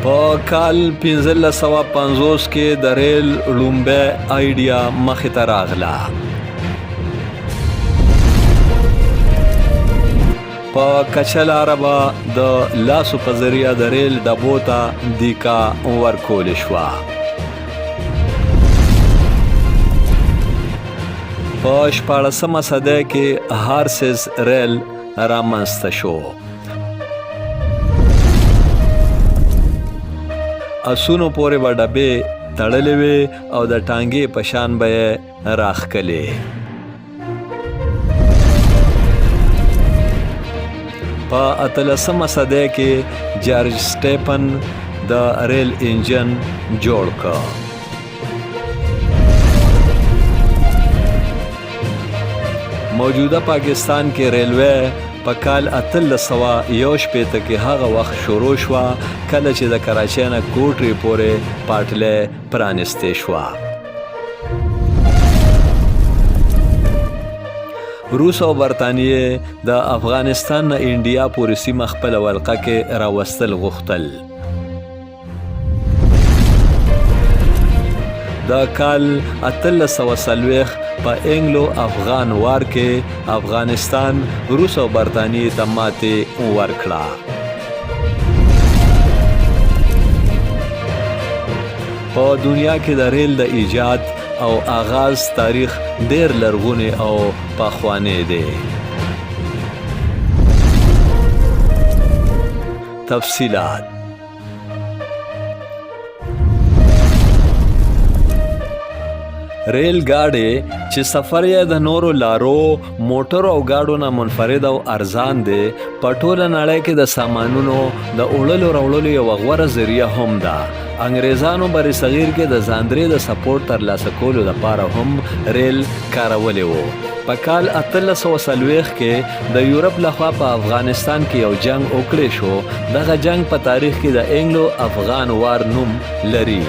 په کال 1550 کې د ریل لومبه آیډیا مخې ته راغله. په کچه لاره به د لاسو په ذریعه د ریل ډبو ته دیکا ورکول شوه. په 14مه صدۍ کې هارسز ریل رامنځته شو. اسونو پورې به ډبې تړلې وې او د ټانګې په شان به یې راښکلې. په 18مه صدۍ کې جارج سټیپن د ریل انجن جوړ کړ. موجوده پاکستان کې ریلوے په کال 1861 کې هغه وخت شروع شوه کله چې د کراچۍ نه کوټري پورې پاټلۍ پرانستې شوه. روس او برطانیې د افغانستان نه انډیا پورې سیمه خپله ولقه کې راوستل غوښتل. د کال 1840 په انګلو افغان وار کې افغانستان روس او برطانیې ته ماتې ورکړه. په دنیا کې د ریل د ایجاد او آغاز تاریخ ډېر لرغونی او پخوانی دی. تفصیلات: ریل ګاډي چې سفر یې د نورو لارو، موټرو او ګاډو نه منفرد او ارزان دی، په ټوله نړۍ کې د سامانونو د وړلو راوړلو یوه غوره ذریعه هم ده. انګریزانو بر صغیر کې د ځاندرې د سپورټ ترلاسه کولو لپاره هم ریل کارولی و. په کال 1840 کې د یورپ لخوا په افغانستان کې یو جنگ وکړی شو. دغه جنگ په تاریخ کې د انګلو افغان وار نوم لري.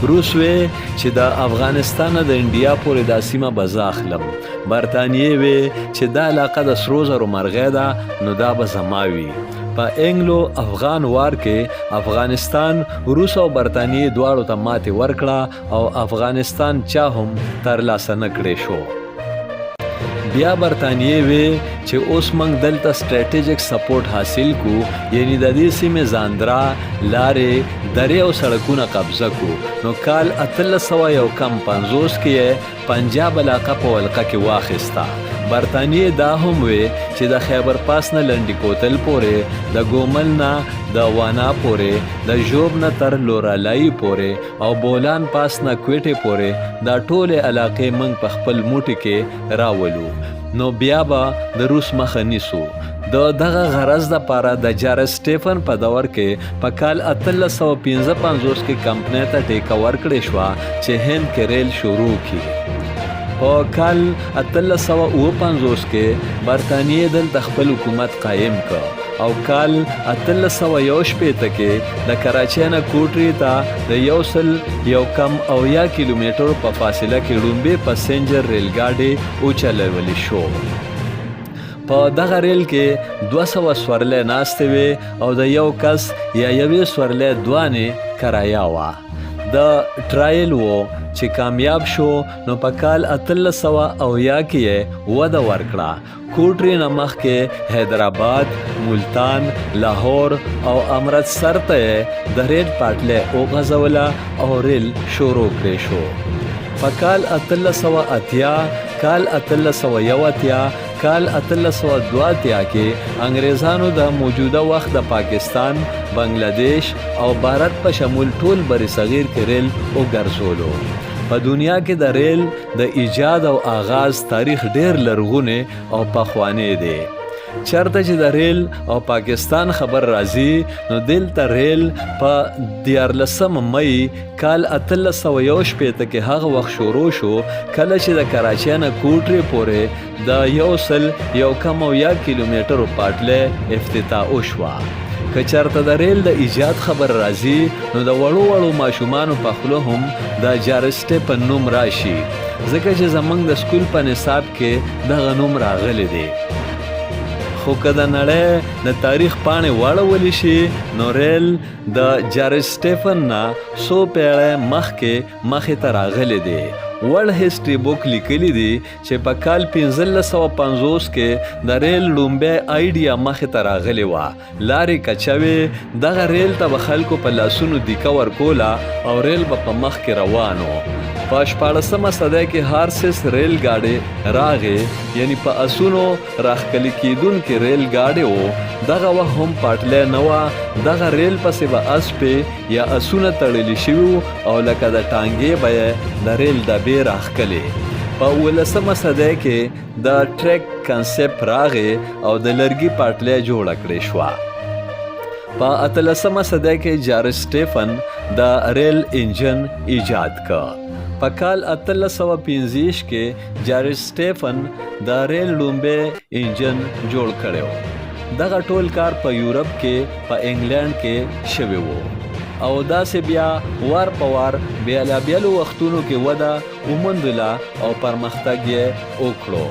روس وی چې د افغانستان د انډیا پورې دا سیمه به زه اخلم. برطانیې وی چې دا علاقه د سرو زرو مرغۍ ده نو دا به زما وي. په انګلو افغان وار کې افغانستان روس او برطانیې دواړو ته ماتې ورکړه او افغانستان چا هم ترلاسه نه کړی شو. بیا برطانیې وی چې اوس موږ دلته سټریټیجیک سپورټ حاصل کو، یعنی د دې سیمې زاندرا، لارې، درې او سړکونه قبضه کو. نو کال 1850 کې پنجاب علاقه په ولقه کې واخیسته. برطانیې دا هم وی چې د خیبر پاس نه لنډي کوتل پورې، د ګومل نه د وانا پورې، د ژوب نه تر لورالایي پورې او بولان پاس نه کوټې پورې دا ټولې علاقې موږ په خپل موټي کې راولو. نو بیا به د روس مخه نیسو. د دغه غرض دپاره د جارج سټیفن په دور کې په کال 1855 کې کمپنۍ ته ټیکه ورکړې شوه چې هند کې ریل شروع کړي. په کال 1859 کې برطانیې دلته خپل حکومت قایم کړ او کال 1861 کې د کراچۍ نه کوټري ته د 101 کیلومترو په فاصله کې لومبې پسنجر ریل ګاډي وچلولی شو. په دغه ریل کې 200 سورلۍ ناستې وې او د یو کس یا یوې سورلۍ دوانې کرایه وه. د ټرایل و چې کامیاب شو نو په کال 1880 کې یې وده ورکړه. کوټري نه مخکې حیدرآباد، ملتان، لاهور او امرتسر ته یې د ریل پاټلۍ وغځوله او ریل شروع کړی شو. په کال 1880، کال 1881، کال 1882 کې انګریزانو د موجوده وخت د پاکستان، بنگلادیش او بھارت په شمول ټول بر صغیر کې ریل وګرځولو. په دنیا کې د ریل د ایجاد او آغاز تاریخ ډېر لرغونی او پخوانی دی. چرته چې د ریل او پاکستان خبر راځي نو دلته ریل په 14 مئی کال 1861 کې هغه وخت شروع شو کله چې د کراچۍ نه کوټري پورې د 101 کیلومترو پاټلۍ افتتاح وشوه. که چرته د ریل د ایجاد خبر راځي نو د وړو ماشومانو په خوله هم د جارج سټیپن نوم راشي، ځکه چې زموږ د سکول په نصاب کې دغه نوم راغلی دی. خو که د نړۍ د تاریخ پاڼې واړولی شي نو ریل د جارج سټیفن نه څو پیړۍ مخکې ته راغلی دی. ورلډ هسټري بک لیکلی دی چې په کال 1550 کې د ریل لومبی آیډیا مخې ته راغلی وه. لارې کچوې دغه ریل ته به خلکو په لاسونو دیکه ورکوله او ریل به په مخ کې روان و. په 14مه صدۍ کې هارسس ریل ګاډي راغې، یعنی په اسونو راښکلي کیدونکې ریل ګاډي و. دغه وخت هم پاټلی نه وه، دغه ریل پسې به اسپې یا اسونه تړلی شوي او لکه د ټانګې به یې د ریل ډبې راښکلې. په 19مه صدۍ کې د ټریک کنسپټ راغې او د لرګي پاټلی جوړه کړې شوه. په 18مه صدۍ کې جارج سټیفن د ریل انجن ایجاد کړ. په کال 1850 کې جارج سټیفن د ریل لومبی انجن جوړ کړی. دغه ټول کار په یورپ کې په انګلند کې شوی و او داسې بیا وار په وار بیلابیلو وختونو کې وده وموندله او پرمختګ یې وکړو.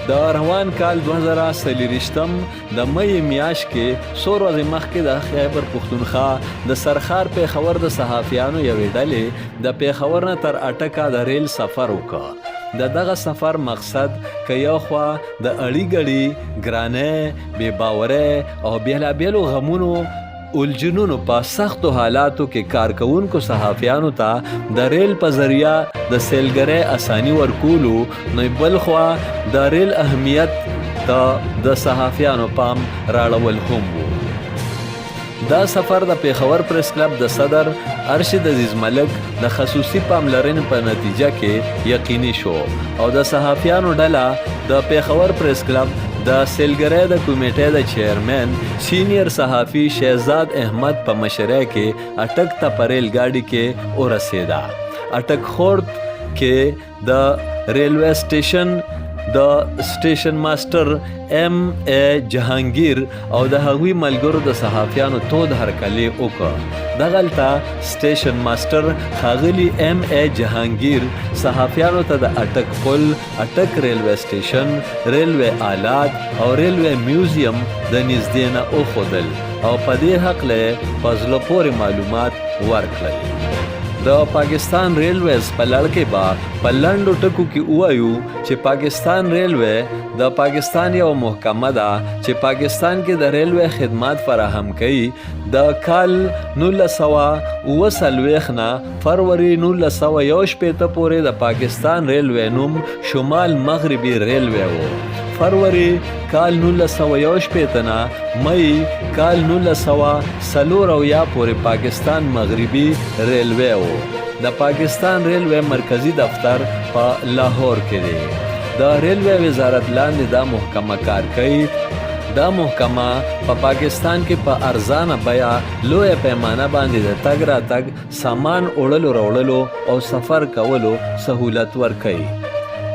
د روان کال 2023 د مې میاشت کې څو ورځې مخکې د خیبر پښتونخوا د سرخار پیښور د صحافیانو یوې ډلې د پیښور نه تر اټکه د ریل سفر وکړ. د دغه سفر مقصد که یو خوا د اړی ګړی ګرانۍ بې باورۍ او بیلابیلو غمونو الجنونو په سختو حالاتو کې کارکوونکو صحافیانو ته د ریل په ذریعه د سیلګرۍ اسانی ورکولو، نو بل خوا د ریل اهمیت ته د صحافیانو پام راړول هم و. دا سفر د پیښور پریس کلب د صدر ارشد عزیز ملک د خصوصي پاملرنې په نتیجه کې یقیني شو او د صحافیانو ډله د پیښور پریس کلب د سیلګرۍ د کمیټې د چیرمن سینیر صحافي شهزاد احمد په مشرۍ کې اټک ته په ریل ګاډي کې ورسېده. اټک خورد کې د ریلوے سټیشن د سټیشن ماسټر ایم ای جهانگیر او د هغوی ملګرو د صحافیانو تود هرکلی وکړ. دغلته سټیشن ماسټر ښاغلي ایم ای جهانگیر صحافیانو ته د اټک پل، اټک ریلوے سټیشن، ریلوے آلات او ریلوے میوزیم د نږدې نه وښودل او په دې هکله په زړه پورې معلومات ورکړل. د پاکستان ریلویز په لړ کې به په لنډو ټکو کې ووایو چې پاکستان ریلوے د پاکستان یو محکمه ده چې پاکستان کې د ریلوے خدمات فراهم کوي. د کال 1939 نه فروری 1961 پورې د پاکستان ریلوے نوم شمال مغربي ریلوے و. فروری کال 1961 نه مئی کال 1940 پورې پاکستان مغربي ریلوے و. د پاکستان ریلوے مرکزی دفتر په لاهور کې دی. د ریلوے وزارت لاندې دا محکمه کار کوي. دا محکمه په پاکستان کې په ارزانه بیه لویه پیمانه باندې د تګ راتګ سامان وړلو راوړلو او سفر کولو سهولت ورکوي.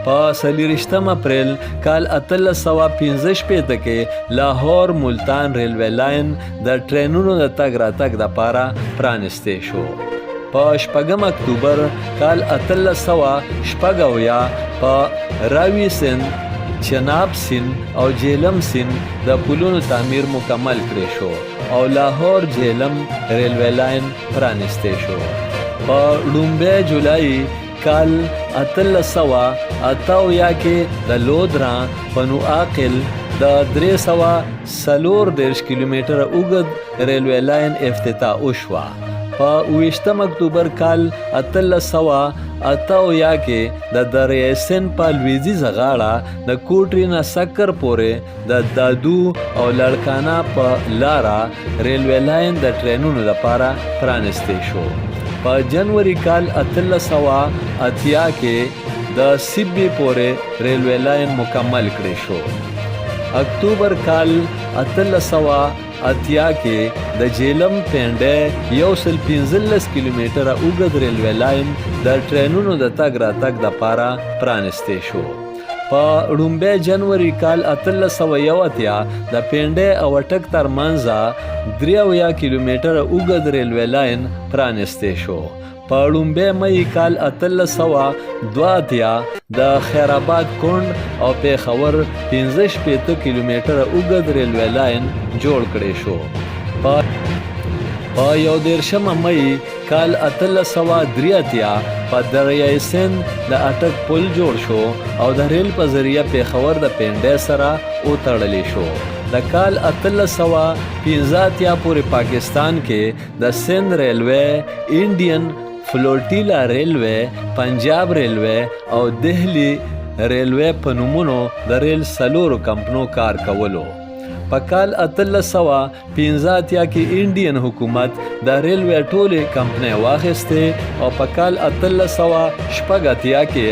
په 24 اپریل کال 1865 کې لاهور ملتان ریلوے لاین د ټرینونو د تګ راتګ دپاره پرانستی شو. په 8 اکتوبر کال 1886 په راوی سند، چناب سند او جیلم سند د پلونو تعمیر مکمل کړی شو او لاهور جیلم ریلوے لاین پرانستی شو. په لومبی جولای کال 1888 کې د لودرا په نوعاقل د 340 کیلومتره اوږد ریلوے لاین افتتاح وشوه. په 20 اکتوبر کال 1888 کې د دریای سند په لویدیځه غاړه د کوټري نه سکر پورې د دادو او لړکانا په لاره ریلوے لاین د ټرینونو لپاره پرانستی شو. په جنوري کال 1880 کې د سیبی پورې ریلوے لاین مکمل کړی شو. اکتوبر کال 1880 کې د جیلم پینډه 115 کیلومتره اوږد ریلوے لاین د ټرینونو د تګ راتګ دپاره پرانستی شو. په لومبی جنوري کال 1880 د پینډه او اټک ترمنځ 83 کیلومتره اوږد ریلوے لاین پرانستی شو. په لومبۍ مۍ کال 1882 د خیرآباد کونډ او پیښور 65 کیلومتره اوږد ریلوے لاین جوړ کړی شو. په 21 مۍ کال 1883 په دریای سند د اټک پل جوړ شو او د ریل په ذریعه پیښور د پنډۍ سره وتړلی شو. د کال 1885 پورې پاکستان کې د سند ریلوے، انډین فلوټیلا ریلوے، پنجاب ریلوے او دہلی ریلوے په نومونو د ریل 4 کمپنو کار کولو. په کال 1885 کې انډین حکومت د ریلوے ټولې کمپنۍ واخیستې او په کال 1886 کې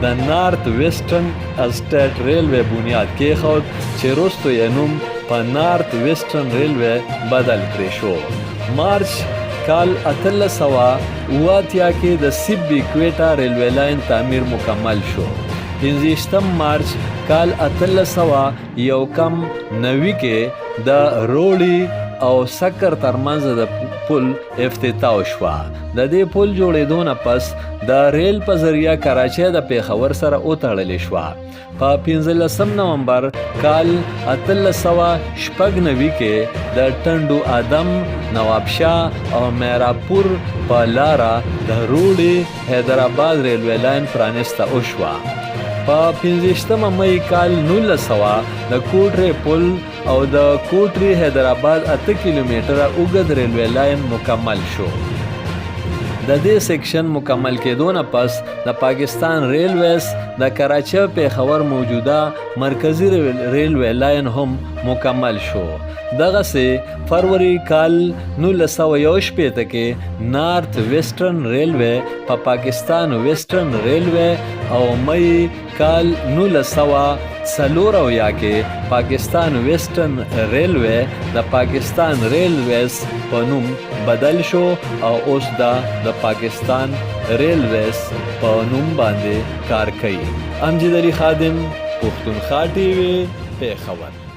د نارت ویسټرن اسټیټ ریلوے بنیاد کېښود چې وروسته یې نوم په نارت ویسټرن ریلوے بدل کړی شو. مارچ کال 1888 کې د سیبی کویټا ریلوے لاین تعمیر مکمل شو. 15 مارچ کال 1891 کې د روړی او سکر ترمنځ د پل افتتاح شوه. د دې پل جوړېدو نه پس د ریل په ذریعه کراچۍ د پیښور سره وتړلې شوه. په 15 نومبر کال 1896 کې د ټنډو ادم، نوابشاه او میراپور په لاره د روړی حیدرآباد ریلوے لاین پرانسته وشوه. په 15 مۍ کال 1900 د کوټرې پل او د کوټرې حیدرآباد 8 کیلومتره اوږد ریلوے لاین مکمل شو. د دې سیکشن مکمل کېدو نه پس د پاکستان ریلویز د کراچۍ پیښور موجوده مرکزی ریلوے لاین هم مکمل شو. دغسې فروری کال 1961 کې نارت ویسټرن ریلوے په پاکستان ویسټرن ریلوے او مئی کال 1994 کې پاکستان ویسټرن ریلوے د پاکستان ریلویز په نوم بدل شو او اوس دا د پاکستان ریلویز په نوم باندې کار کوي. امجد علي خادم، پښتونخوا ټي وي، پیښور.